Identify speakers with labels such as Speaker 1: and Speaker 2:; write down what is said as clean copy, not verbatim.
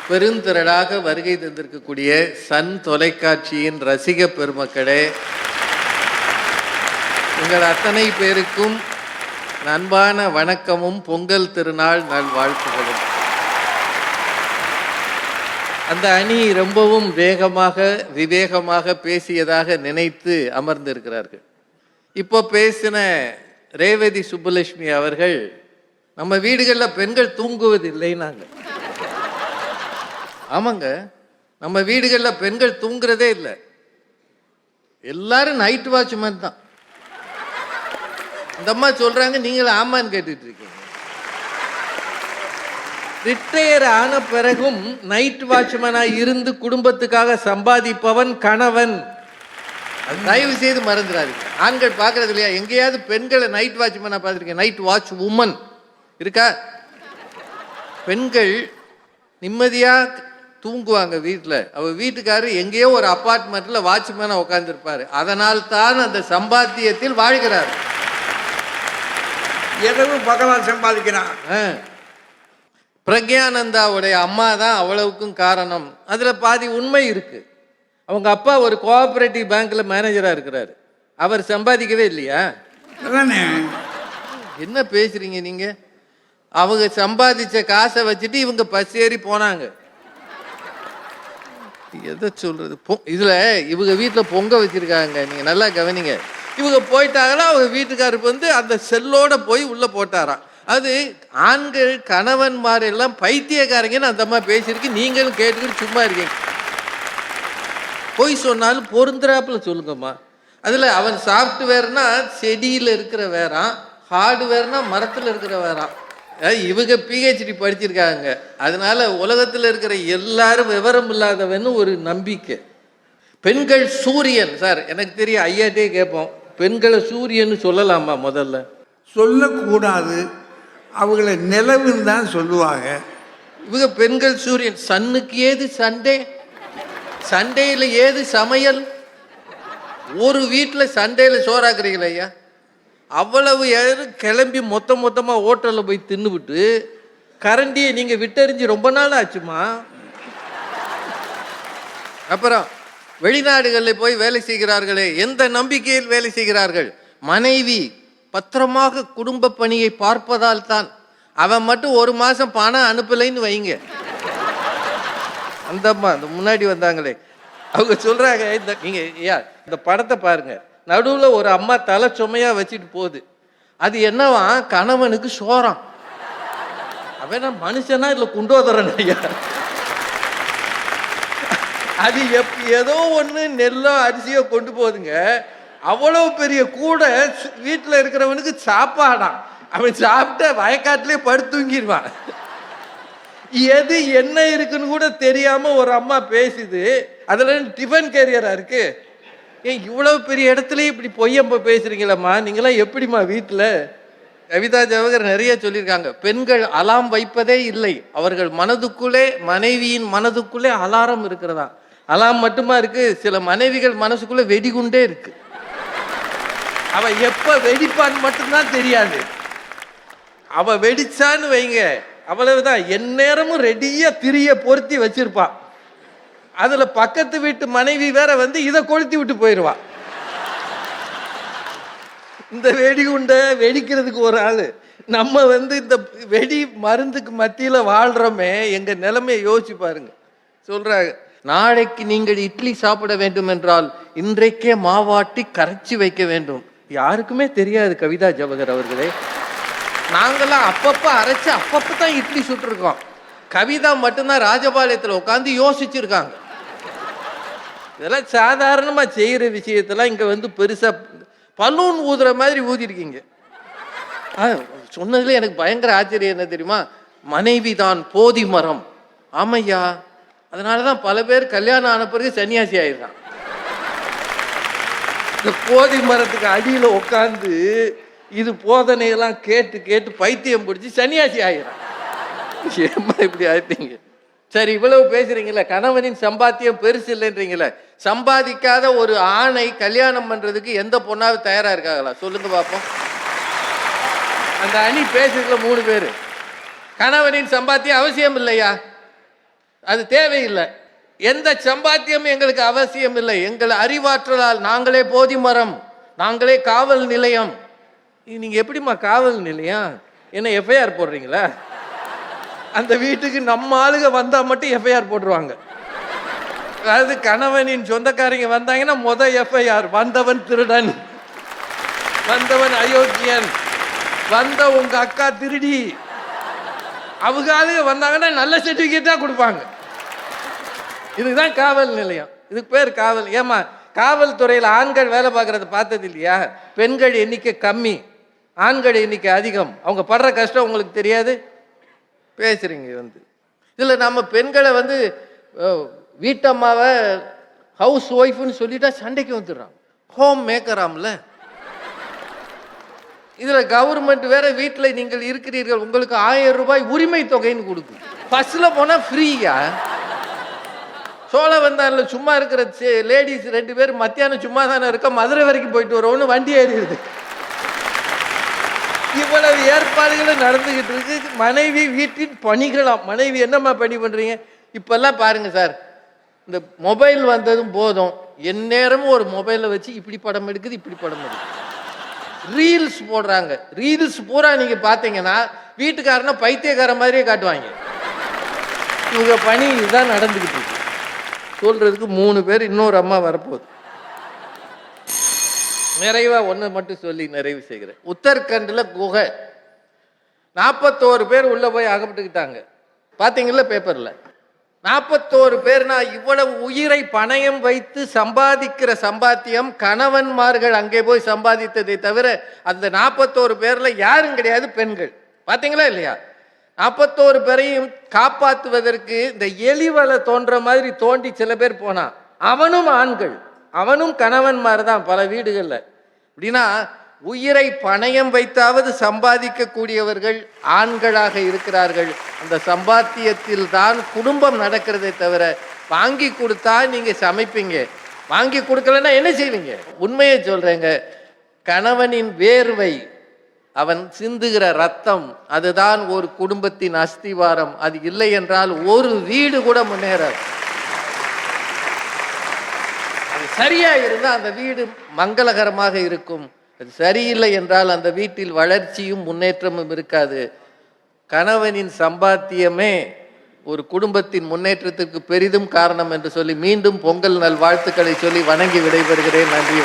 Speaker 1: பெருந்திரளாக வருகை தந்திருக்கக்கூடிய சன் தொலைக்காட்சியின் ரசிக பெருமக்களே, உங்கள் அத்தனை பேருக்கும் அன்பான வணக்கமும் பொங்கல் திருநாள் நல்வாழ்த்துகளும். அந்த அணி ரொம்பவும் வேகமாக விவேகமாக பேசியதாக நினைத்து அமர்ந்திருக்கிறார்கள். இப்போ பேசின ரேவதி சுப்புலட்சுமி அவர்கள், நம்ம வீடுகளில் பெண்கள் தூங்குவதில்லைன்னாங்க. ஆமாங்க, நம்ம வீடுகளில் பெண்கள் தூங்குறதே இல்லை. எல்லாரும் நைட் வாட்ச்மேன் தான். இந்த அம்மா சொல்றாங்க, நீங்களும் ஆமான்னு கேட்டுட்டு இருக்கீங்க. ரிட்டையர் ஆன பிறகும் நைட் வாட்ச்மேனா இருந்து குடும்பத்துக்காக சம்பாதிப்பவன் கணவன். தயவு செய்து மறந்துடாதீங்க. ஆண்கள் பார்க்கறது இல்லையா? எங்கேயாவது பெண்களை நைட் வாட்ச்மேனா பார்த்துருக்கேன்? நைட் வாட்ச் உமன் இருக்கா? பெண்கள் நிம்மதியாக தூங்குவாங்க வீட்டில். அவள் வீட்டுக்காரர் எங்கேயோ ஒரு அப்பார்ட்மெண்ட்டில் வாட்ச்மேனாக உட்காந்துருப்பார். அதனால் தான் அந்த சம்பாத்தியத்தில் வாழ்கிறார்.
Speaker 2: எதுவும் பகவான் சம்பாதிக்கிறான்.
Speaker 1: பிரக்யானந்தாவுடைய அம்மா தான் அவ்வளவுக்கும் காரணம். அதில் பாதி உண்மை இருக்கு. அவங்க அப்பா ஒரு கோஆபரேட்டிவ் பேங்க்ல மேனேஜராக இருக்கிறாரு. அவர் சம்பாதிக்கவே இல்லையா? என்ன பேசுறீங்க நீங்க? அவங்க சம்பாதிச்ச காசை வச்சுட்டு இவங்க பஸ் ஏறி போனாங்க. எதை சொல்றது? இதுல இவங்க வீட்டில் பொங்க வச்சிருக்காங்க, நீங்க நல்லா கவனிங்க. இவங்க போயிட்டாங்கன்னா அவங்க வீட்டுக்காரருக்கு வந்து அந்த செல்லோட போய் உள்ள போட்டாராம். அது ஆண்கள் கணவன்மார் எல்லாம் பைத்தியக்காரங்கன்னு அந்த அம்மா பேசியிருக்கு. நீங்களும் கேட்டுக்கிட்டு சும்மா இருக்கீங்க. பொய் சொன்னாலும் பொருந்துறாப்புல சொல்லுங்கம்மா. அதில் அவன் சாஃப்ட்வேர்னா செடியில் இருக்கிற வேறாம், ஹார்ட்வேர்னா மரத்தில் இருக்கிற வேறாம். இவங்க பிஹெச்டி படிச்சிருக்காங்க. அதனால உலகத்தில் இருக்கிற எல்லாரும் விவரம் இல்லாதவன்னு ஒரு நம்பிக்கை. பெண்கள் சூரியன். சார் எனக்கு தெரியும், ஐயாட்டே கேட்போம், பெண்களை சூரியன்னு சொல்லலாமா? முதல்ல
Speaker 2: சொல்லக்கூடாது, அவங்கள நிலவுன்னு தான் சொல்லுவாங்க.
Speaker 1: இவங்க பெண்கள் சூரியன். சன்னுக்கு ஏது சண்டே? சண்டேயில் ஏது சமையல்? ஒரு வீட்டில் சண்டேயில் சோறாக்குறீங்களா ஐயா? அவ்வளவு கிளம்பி மொத்தமாக ஹோட்டலில் போய் தின்னுவிட்டு கரண்டியை நீங்கள் விட்டறிஞ்சு ரொம்ப நாள் ஆச்சுமா. அப்புறம் வெளிநாடுகளில் போய் வேலை செய்கிறார்களே, எந்த நம்பிக்கையில் வேலை செய்கிறார்கள்? மனைவி பத்திரமாக குடும்ப பணியை பார்ப்பதால் தான். அவன் மட்டும் ஒரு மாதம் பணம் அனுப்பலைன்னு வைங்க. அந்தம்மா அந்த முன்னாடி வந்தாங்களே, அவங்க சொல்றாங்க, இந்த நீங்க இந்த படத்தை பாருங்க. நடுவில் ஒரு அம்மா தலை சுமையா வச்சுட்டு போகுது. அது என்னவா? கணவனுக்கு சோறாம். அவன் மனுஷனா இல்லை குண்டோதரன் ஐயா. அது ஏதோ ஒன்று நெல்லோ அரிசியோ கொண்டு போகுதுங்க. அவ்வளவு பெரிய கூட வீட்டில் இருக்கிறவனுக்கு சாப்பாடாம். அவன் சாப்பிட்ட வயக்காட்டிலே படுத்துங்கிடுவான். எது என்ன இருக்குன்னு கூட தெரியாம ஒரு அம்மா பேசுது. அதுல டிஃபன் கேரியரா இருக்கு. ஏன் இவ்வளவு பெரிய இடத்துல இப்படி பொய்யம்ப பேசுறீங்களம்மா? நீங்களாம் எப்படிமா வீட்டில்? கவிதா ஜவஹர் நிறைய சொல்லியிருக்காங்க, பெண்கள் அலாம் வைப்பதே இல்லை, அவர்கள் மனதுக்குள்ளே, மனைவியின் மனதுக்குள்ளே அலாரம் இருக்கிறதா. அலாம் மட்டுமா இருக்கு, சில மனைவிகள் மனசுக்குள்ளே வெடிகுண்டே இருக்கு. அவ எப்ப வெடிப்பான்னு மட்டும்தான் தெரியாது. அவ வெடிச்சான்னு வைங்க, அவ்வளவுதான். எந்நேரமும் ரெடியா திரிய பொருத்தி வச்சிருப்பான். அதுல பக்கத்து வீட்டு மனைவி வேற வந்து இதை கொளுத்தி விட்டு போயிடுவா. இந்த வெடிகுண்டை வெடிக்கிறதுக்கு ஒரு ஆளு. நம்ம வந்து இந்த வெடி மருந்துக்கு மத்தியில வாழ்றோமே, எங்க நிலைமையை யோசிச்சு பாருங்க. சொல்றாங்க, நாளைக்கு நீங்கள் இட்லி சாப்பிட வேண்டும் என்றால் இன்றைக்கே மாவாட்டி கரைச்சி வைக்க வேண்டும். யாருக்குமே தெரியாது கவிதா ஜவஹர் அவர்களே. நாங்கெல்லாம் அப்பப்போ அரைச்சு அப்பப்போ தான் இட்லி சுட்டுருக்கோம். கவிதா மட்டும்தான் ராஜபாளையத்தில் உட்காந்து யோசிச்சிருக்காங்க. இதெல்லாம் சாதாரணமாக செய்கிற விஷயத்தெல்லாம் இங்கே வந்து பெருசாக பலூன் ஊதுற மாதிரி ஊதிருக்கீங்க. சொன்னதுல எனக்கு பயங்கர ஆச்சரியம் என்ன தெரியுமா? மனைவி தான் போதி மரம். ஆமையா, அதனால தான் பல பேர் கல்யாணம் ஆன பிறகு சன்னியாசி ஆயிடுறான். இந்த போதி மரத்துக்கு அடியில் உட்காந்து இது போதனையெல்லாம் கேட்டு கேட்டு பைத்தியம் பிடிச்சி சன்னியாசி ஆகிறான். ஏமா இப்படி ஆயிட்டீங்க? சரி, இவ்வளவு பேசுறீங்களே, கணவனின் சம்பாத்தியம் பெருசு இல்லைன்றீங்களே, சம்பாதிக்காத ஒரு ஆணை கல்யாணம் பண்றதுக்கு எந்த பொண்ணாவது தயாரா இருக்காங்களா? சொல்லுங்க பாப்போம். அந்த அணி பேசுறதுல 3 பேர். கணவனின் சம்பாத்தியம் அவசியம் இல்லையா? அது தேவையில்லை. எந்த சம்பாத்தியமும் எங்களுக்கு அவசியம் இல்லை. எங்கள் அறிவாற்றலால் நாங்களே போதி மரம், நாங்களே காவல் நிலையம். நீங்க எப்படிம்மா காவல் நிலையம்? என்ன எஃப்ஐஆர் போடுறீங்களா? அந்த வீட்டுக்கு நம்ம ஆளுங்க வந்தா மட்டும் எஃப்ஐஆர் போட்டுருவாங்க. அதாவது கணவனின் சொந்தக்காரங்க வந்தாங்கன்னா எஃப்ஐஆர், வந்தவன் திருடன், வந்தவன் அயோக்கியன், வந்த உங்க அக்கா திருடி. அவங்க ஆளுங்க வந்தாங்கன்னா நல்ல சர்டிபிகேட்டா கொடுப்பாங்க. இதுதான் காவல் நிலையம். இதுக்கு பேர் காவல். ஏமா காவல்துறையில் ஆண்கள் வேலை பார்க்கறத பார்த்தது இல்லையா? பெண்கள் எண்ணிக்கை கம்மி, ஆண்கள் எண்ணிக்கை அதிகம். அவங்க படுற கஷ்டம் உங்களுக்கு தெரியாது. பேசுறீங்க இதில் நம்ம பெண்களை வீட்டம்மாவை ஹவுஸ் ஒய்ஃப்னு சொல்லிட்டா சண்டைக்கு வந்துடுறான். ஹோம் மேக்கராம்ல. இதில் கவர்மெண்ட் வேற வீட்டில் நீங்கள் இருக்கிறீர்கள், உங்களுக்கு 1000 ரூபாய் உரிமை தொகைன்னு கொடுக்கும். பஸ்ஸில் போனால் ஃப்ரீயா? சோழவந்தான்ல சும்மா இருக்கிற லேடிஸ் 2 பேர் மத்தியானம் சும்மா தானே இருக்க, மதுரை வரைக்கும் போயிட்டு வரோன்னு வண்டி ஏறிடுது. இவ்வளவு ஏற்பாடுகளும் நடந்துகிட்டு இருக்கு. மனைவி வீட்டின் பணிகளாம். மனைவி என்னம்மா பணி பண்றீங்க? இப்பெல்லாம் பாருங்க சார், இந்த மொபைல் வந்ததும் போதும், எந்நேரமும் ஒரு மொபைலை வச்சு இப்படி படம் எடுக்குது, இப்படி படம் எடுக்குது, ரீல்ஸ் போடுறாங்க. ரீல்ஸ் பூரா நீங்க பாத்தீங்கன்னா வீட்டுக்காரன பைத்தியக்கார மாதிரியே காட்டுவாங்க. இவங்க பணி இதுதான் நடந்துகிட்டு இருக்கு. சொல்றதுக்கு 3 பேர், இன்னொரு அம்மா வரப்போகுது. நிறைவா ஒன்று மட்டும் சொல்லி நிறைவு செய்கிறேன். உத்தரகண்டில் குகை, 41 பேர் உள்ள போய் அகப்பட்டுக்கிட்டாங்க. பார்த்தீங்களா பேப்பர்ல? 41 பேர்னா இவ்வளவு உயிரை பணயம் வைத்து சம்பாதிக்கிற சம்பாத்தியம் கணவன்மார்கள் அங்கே போய் சம்பாதித்ததை தவிர அந்த 41 பேர்ல யாரும் கிடையாது பெண்கள். பார்த்தீங்களா இல்லையா? 41 பேரையும் காப்பாற்றுவதற்கு இந்த எலிவலை தோன்ற மாதிரி தோண்டி சில பேர் போனா, அவனும் ஆண்கள், அவனும் கணவன்மார் தான் பல வீடுகளில். அப்படின்னா உயிரை பணயம் வைத்தாவது சம்பாதிக்க கூடியவர்கள் ஆண்களாக இருக்கிறார்கள். அந்த சம்பாத்தியத்தில் தான் குடும்பம் நடக்கிறதே தவிர, வாங்கி கொடுத்தா நீங்க சமைப்பீங்க, வாங்கி கொடுக்கலன்னா என்ன செய்வீங்க? உண்மையை சொல்றேங்க, கணவனின் வேர்வை, அவன் சிந்துகிற ரத்தம், அதுதான் ஒரு குடும்பத்தின் அஸ்திவாரம். அது இல்லை என்றால் ஒரு வீடு கூட முன்னேறாது. சரியா இருந்தால் அந்த வீடு மங்களகரமாக இருக்கும். அது சரியில்லை என்றால் அந்த வீட்டில் வளர்ச்சியும் முன்னேற்றமும் இருக்காது. கணவனின் சம்பாத்தியமே ஒரு குடும்பத்தின் முன்னேற்றத்திற்கு பெரிதும் காரணம் என்று சொல்லி மீண்டும் பொங்கல் நல் வாழ்த்துக்களை சொல்லி வணங்கி விடைபெறுகிறேன். நன்றி.